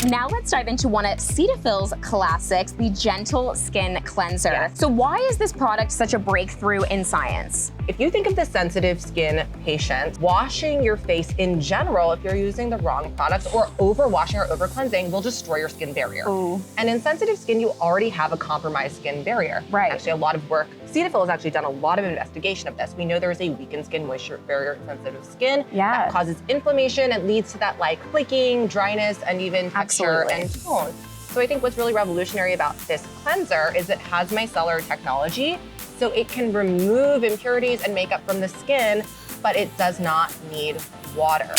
Now let's dive into one of Cetaphil's classics, the Gentle Skin Cleanser. Yes. So why is this product such a breakthrough in science? If you think of the sensitive skin patient, washing your face in general, if you're using the wrong products or overwashing or over-cleansing, will destroy your skin barrier. Ooh. And in sensitive skin, you already have a compromised skin barrier. Right. Actually, a lot of work. Cetaphil has actually done a lot of investigation of this. We know there is a weakened skin moisture barrier in sensitive skin that causes inflammation and leads to that like flaking, dryness, and even texture and tone. So I think what's really revolutionary about this cleanser is it has micellar technology. So it can remove impurities and makeup from the skin, but it does not need water.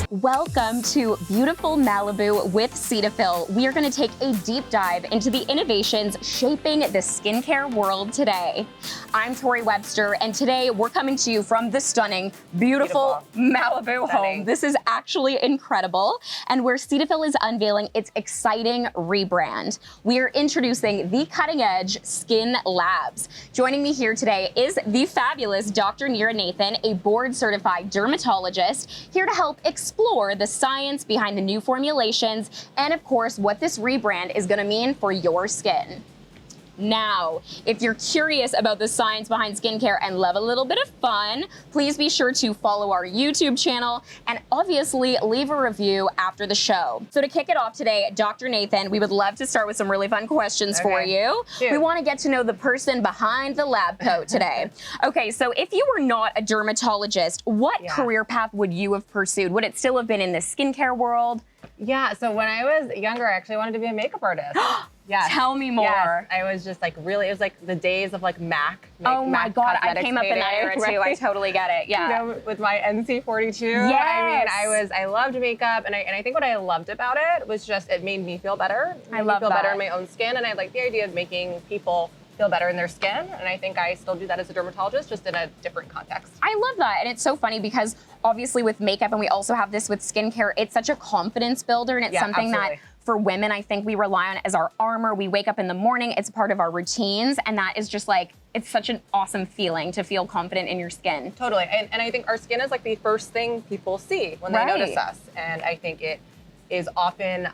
Welcome to beautiful Malibu with Cetaphil. We are going to take a deep dive into the innovations shaping the skincare world today. I'm Torri Webster, and today we're coming to you from the stunning, beautiful Malibu home. This is actually incredible, and where Cetaphil is unveiling its exciting rebrand. We are introducing the cutting-edge SkinLabs. Joining me here today is the fabulous Dr. Neera Nathan, a board-certified dermatologist, here to help explore the science behind the new formulations and, of course, what this rebrand is going to mean for your skin. Now, if you're curious about the science behind skincare and love a little bit of fun, please be sure to follow our YouTube channel and obviously leave a review after the show. So to kick it off today, Dr. Nathan, we would love to start with some really fun questions for you. We want to get to know the person behind the lab coat today. Okay, so if you were not a dermatologist, what career path would you have pursued? Would it still have been in the skincare world? Yeah, so when I was younger, I actually wanted to be a makeup artist. Yes. Tell me more. Yes. I was just like really, it was like the days of like MAC. Oh my God, I came up in that era too. I totally get it. Yeah. You know, with my NC42. Yes. I mean, I loved makeup, and I think what I loved about it was just it made me feel better. I love feel that. better in my own skin, and I like the idea of making people feel better in their skin, and I think I still do that as a dermatologist, just in a different context. I love that, and it's so funny because obviously with makeup, and we also have this with skincare, it's such a confidence builder, and it's something that for women, I think we rely on as our armor. We wake up in the morning, it's part of our routines, and that is just like, it's such an awesome feeling to feel confident in your skin. Totally, and I think our skin is like the first thing people see when they notice us, and I think it is often,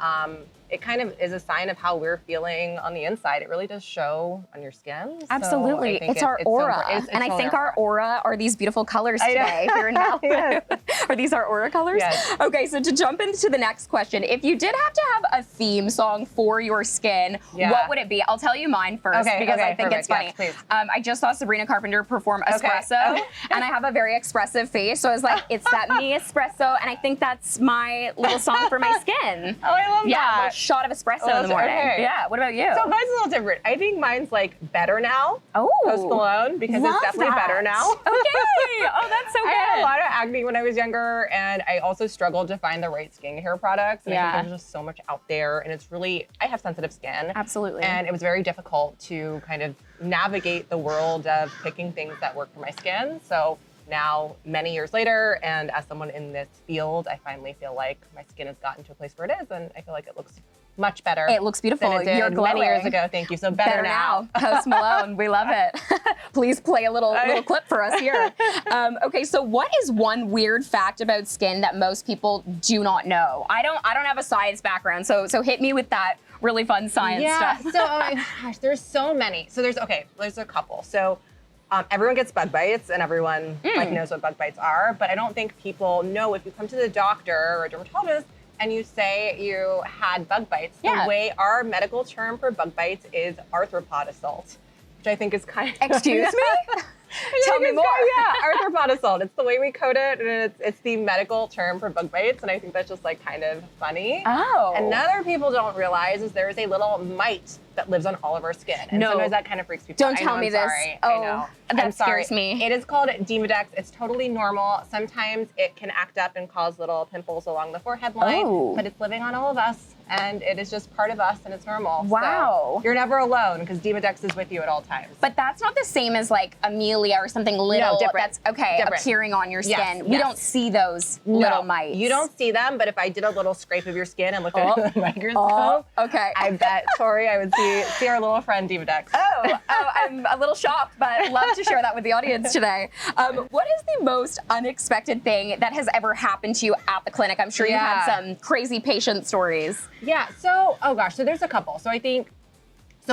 it kind of is a sign of how we're feeling on the inside. It really does show on your skin. Absolutely, so it's our aura. So and I think our aura are these beautiful colors today here in Malibu. Are these our aura colors? Yes. Okay, so to jump into the next question, if you did have to have a theme song for your skin, what would it be? I'll tell you mine first because I think it's funny. Yes, I just saw Sabrina Carpenter perform Espresso, and I have a very expressive face, so I was like, it's that me espresso, and I think that's my little song for my skin. Oh, I love that. A shot of espresso in the morning. Yeah, what about you? So mine's a little different. I think mine's like Better Now. Post Malone, because it's definitely better now. Okay. Oh, that's so good. I had a lot of acne when I was younger, and I also struggled to find the right skincare products. And I think there's just so much out there, and it's really, I have sensitive skin. Absolutely. And it was very difficult to kind of navigate the world of picking things that work for my skin. So now, many years later, and as someone in this field, I finally feel like my skin has gotten to a place where it is, and I feel like it looks much better. It looks beautiful. Than it did You're glowing. many years ago. Thank you. So better now. Post Malone, we love it. Please play a little clip for us here. Okay, so what is one weird fact about skin that most people do not know? I don't have a science background, so hit me with that really fun science stuff. So oh my gosh, there's so many. So there's a couple. So everyone gets bug bites, and everyone like knows what bug bites are, but I don't think people know if you come to the doctor or a dermatologist and you say you had bug bites, the way our medical term for bug bites is arthropod assault, which I think is kind of... Excuse me? Tell me more. Arthropod assault. It's the way we code it, and it's the medical term for bug bites, and I think that's just like kind of funny. Oh. And other people don't realize is there is a little mite that lives on all of our skin. And sometimes that kind of freaks people out. Don't tell me this. Sorry. Oh, I know. that scares me. It is called Demodex. It's totally normal. Sometimes it can act up and cause little pimples along the forehead line, but it's living on all of us, and it is just part of us, and it's normal. Wow. So you're never alone because Demodex is with you at all times. But that's not the same as like Amelia or something little that's appearing on your skin. Yes, we don't see those little mites. You don't see them, but if I did a little scrape of your skin and looked at it with a microscope, I bet, Torri, I would see see our little friend Diva Dex. Oh, I'm a little shocked, but love to share that with the audience today. What is the most unexpected thing that has ever happened to you at the clinic? I'm sure you had some crazy patient stories. Yeah, so there's a couple. So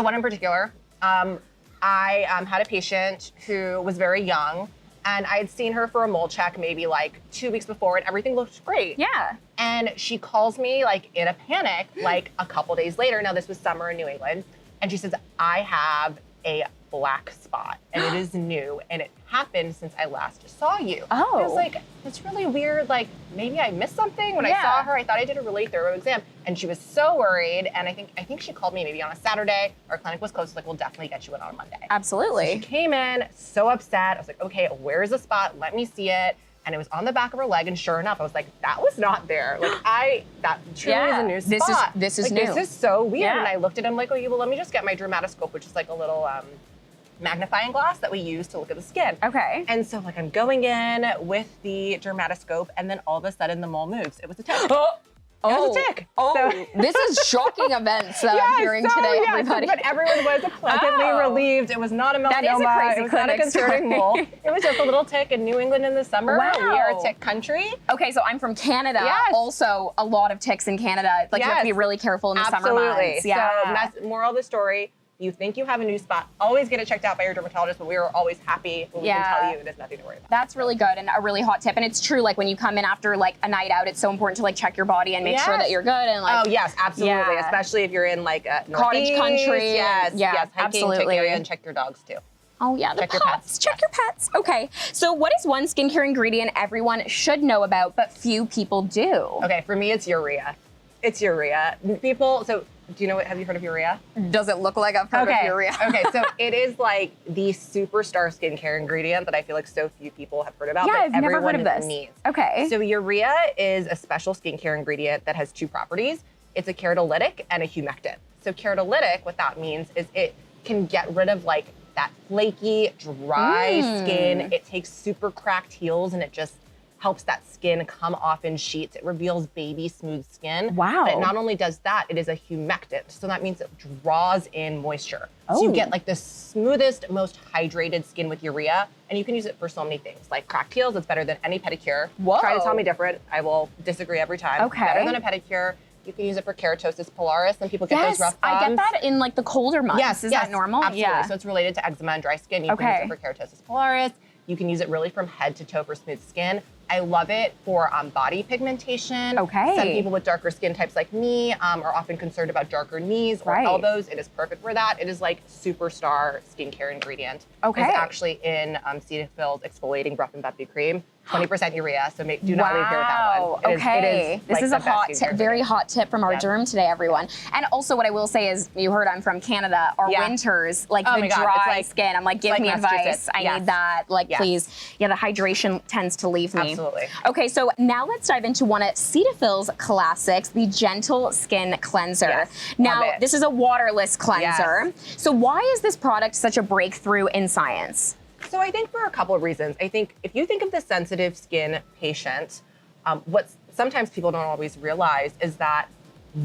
one in particular, I had a patient who was very young, and I had seen her for a mole check maybe like 2 weeks before, and everything looked great. Yeah. And she calls me like in a panic, like a couple days later. Now this was summer in New England, and she says, I have a black spot, and it is new, and it happened since I last saw you. Oh. I was like, that's really weird. Like maybe I missed something when I saw her. I thought I did a really thorough exam, and she was so worried. And I think she called me maybe on a Saturday. Our clinic was closed. Like, we'll definitely get you in on a Monday. Absolutely. So she came in so upset. I was like, okay, where's the spot? Let me see it. And it was on the back of her leg, and sure enough, I was like, that was not there. Like that truly is a new spot. This is like, new. This is so weird. And I looked at him like, okay, well, let me just get my dermatoscope, which is like a little magnifying glass that we use to look at the skin. Okay. And so like I'm going in with the dermatoscope, and then all of a sudden the mole moves. It was a tick. It was a tick. This is shocking events that I'm hearing today, everybody. But everyone was pleasantly relieved. It was not a melanoma. That is a crazy It was not a concerning mole. It was just a little tick in New England in the summer. Wow. We are a tick country. Okay, so I'm from Canada. Yes. Also, a lot of ticks in Canada. Like you have to be really careful in the summer months. Yeah. So moral of the story, you think you have a new spot, always get it checked out by your dermatologist, but we are always happy when we can tell you there's nothing to worry about. That's really good and a really hot tip. And it's true, like when you come in after like a night out, it's so important to like check your body and make sure that you're good. And like, oh yes, absolutely. Especially if you're in like a cottage country. Yes, hiking, absolutely. tick area, and check your dogs too. Oh yeah, check your pets. Check your pets. Okay, so what is one skincare ingredient everyone should know about, but few people do? Okay, for me, it's urea. It's urea. People, so do you know have you heard of urea? Does it look like I've heard of urea? Okay, so it is like the superstar skincare ingredient that I feel like so few people have heard about. Yeah, but I've never heard of this. Needs. Okay. So urea is a special skincare ingredient that has two properties. It's a keratolytic and a humectant. So keratolytic, what that means is it can get rid of like that flaky, dry skin. It takes super cracked heels and it just helps that skin come off in sheets. It reveals baby smooth skin. Wow. But it not only does that, it is a humectant. So that means it draws in moisture. So you get like the smoothest, most hydrated skin with urea. And you can use it for so many things. Like cracked heels, it's better than any pedicure. Whoa. Try to tell me different. I will disagree every time. Okay. Better than a pedicure. You can use it for keratosis pilaris, and people get those rough bumps. I get that in like the colder months. Yes, Is that normal? Absolutely. Yeah. So it's related to eczema and dry skin. You can use it for keratosis pilaris. You can use it really from head to toe for smooth skin. I love it for body pigmentation. Okay. Some people with darker skin types like me are often concerned about darker knees or elbows. It is perfect for that. It is like superstar skincare ingredient. Okay. It's actually in Cetaphil's exfoliating breath and buffy cream. 20% urea, so do not leave here with that one. This is a hot tip, very hot tip from our derm today, everyone. And also what I will say is, you heard I'm from Canada, our winters, like the dry skin, I'm like, give me advice. I need that, like please. Yeah, the hydration tends to leave me. Absolutely. Okay, so now let's dive into one of Cetaphil's classics, the Gentle Skin Cleanser. Yes, now, this is a waterless cleanser. Yes. So why is this product such a breakthrough in science? So I think for a couple of reasons. I think if you think of the sensitive skin patient, what sometimes people don't always realize is that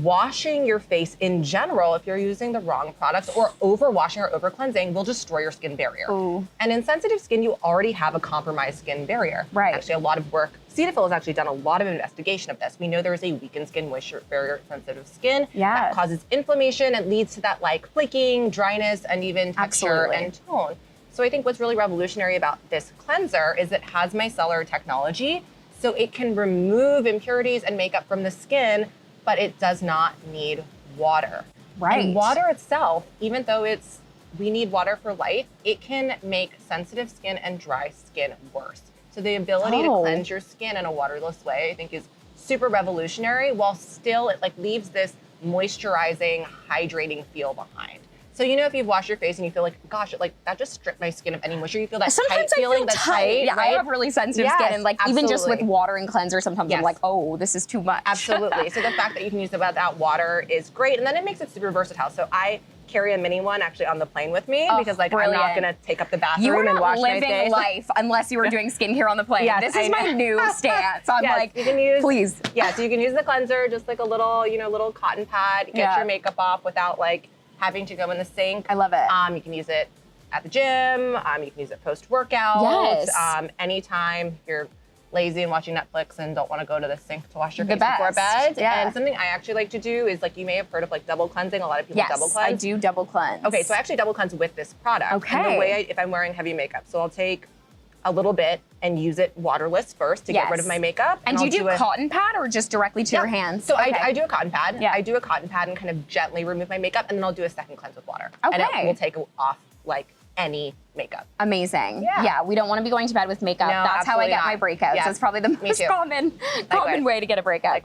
washing your face in general, if you're using the wrong products or over-washing or over-cleansing, will destroy your skin barrier. Ooh. And in sensitive skin, you already have a compromised skin barrier. Right. Actually, a lot of work. Cetaphil has actually done a lot of investigation of this. We know there is a weakened skin moisture barrier sensitive skin that causes inflammation and leads to that like flaking, dryness, and even texture and tone. So I think what's really revolutionary about this cleanser is it has micellar technology. So it can remove impurities and makeup from the skin, but it does not need water. Right. And water itself, even though we need water for life, it can make sensitive skin and dry skin worse. So the ability to cleanse your skin in a waterless way, I think is super revolutionary, while still it like leaves this moisturizing, hydrating feel behind. So if you've washed your face and you feel like, gosh, that just stripped my skin of any moisture, you feel that sometimes tight feeling. That's tight. Yeah, I have really sensitive skin, and like even just with water and cleanser, sometimes I'm like, oh, this is too much. Absolutely. So the fact that you can use that water is great, and then it makes it super versatile. So I carry a mini one actually on the plane with me because I'm not gonna take up the bathroom and wash my face. You are not living life unless you were doing skincare on the plane. Yes, this is my new stance. I'm like, you can use, please. Yeah, so you can use the cleanser, just like a little, little cotton pad, get your makeup off without like having to go in the sink. I love it. You can use it at the gym. You can use it post-workout. Yes. Anytime you're lazy and watching Netflix and don't want to go to the sink to wash your face before bed. Yeah. And something I actually like to do is, like, you may have heard of like double cleansing. A lot of people double cleanse. I do double cleanse. Okay, so I actually double cleanse with this product. Okay. And the way if I'm wearing heavy makeup, so I'll take a little bit and use it waterless first to get rid of my makeup. And do you do a cotton pad or just directly to your hands? So I do a cotton pad. I do a cotton pad and kind of gently remove my makeup, and then I'll do a second cleanse with water. Okay. And it will take off like any makeup. Amazing. Yeah, we don't want to be going to bed with makeup. No, That's how I get my breakouts. Yes. That's probably the most common way to get a breakout.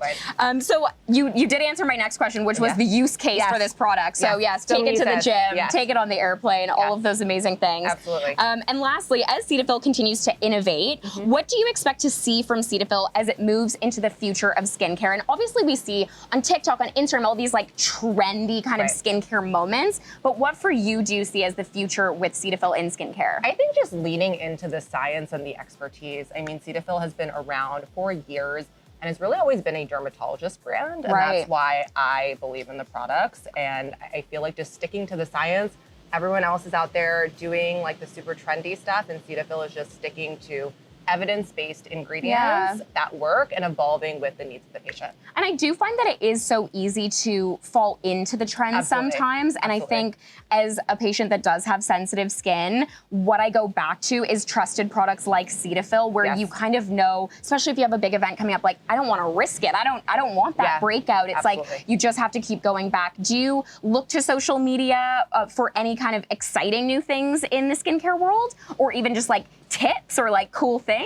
So you did answer my next question, which was the use case for this product. So yes, take it to the gym, take it on the airplane, all of those amazing things. Absolutely. And lastly, as Cetaphil continues to innovate, what do you expect to see from Cetaphil as it moves into the future of skincare? And obviously we see on TikTok, on Instagram, all these like trendy kind of skincare moments, but what for you do you see as the future with Cetaphil in skincare? I think just leaning into the science and the expertise. I mean, Cetaphil has been around for years and it's really always been a dermatologist brand. And that's why I believe in the products. And I feel like just sticking to the science, everyone else is out there doing like the super trendy stuff, and Cetaphil is just sticking to evidence-based ingredients that work and evolving with the needs of the patient. And I do find that it is so easy to fall into the trends sometimes. And I think as a patient that does have sensitive skin, what I go back to is trusted products like Cetaphil, where you kind of know, especially if you have a big event coming up, like I don't want to risk it. I don't want that breakout. It's like you just have to keep going back. Do you look to social media for any kind of exciting new things in the skincare world, or even just like tips or like cool things?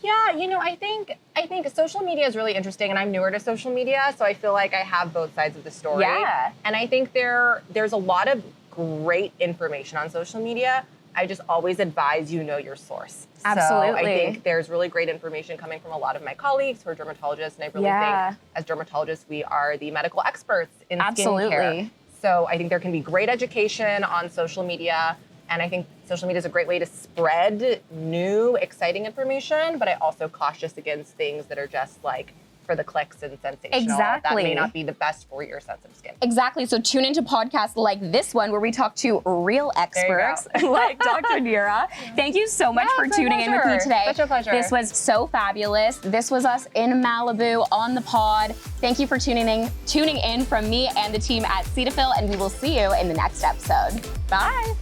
Yeah, you know, I think social media is really interesting, and I'm newer to social media, so I feel like I have both sides of the story. Yeah. And I think there's a lot of great information on social media. I just always advise you know your source. Absolutely. So I think there's really great information coming from a lot of my colleagues who are dermatologists, and I really think as dermatologists we are the medical experts in skincare. So I think there can be great education on social media. And I think social media is a great way to spread new, exciting information, but I also cautious against things that are just like for the clicks and sensational. Exactly. That may not be the best for your sensitive skin. Exactly. So tune into podcasts like this one where we talk to real experts like Dr. Neera. Thank you so much for tuning in with me today. Such a pleasure. This was so fabulous. This was us in Malibu on the pod. Thank you for tuning in from me and the team at Cetaphil, and we will see you in the next episode. Bye.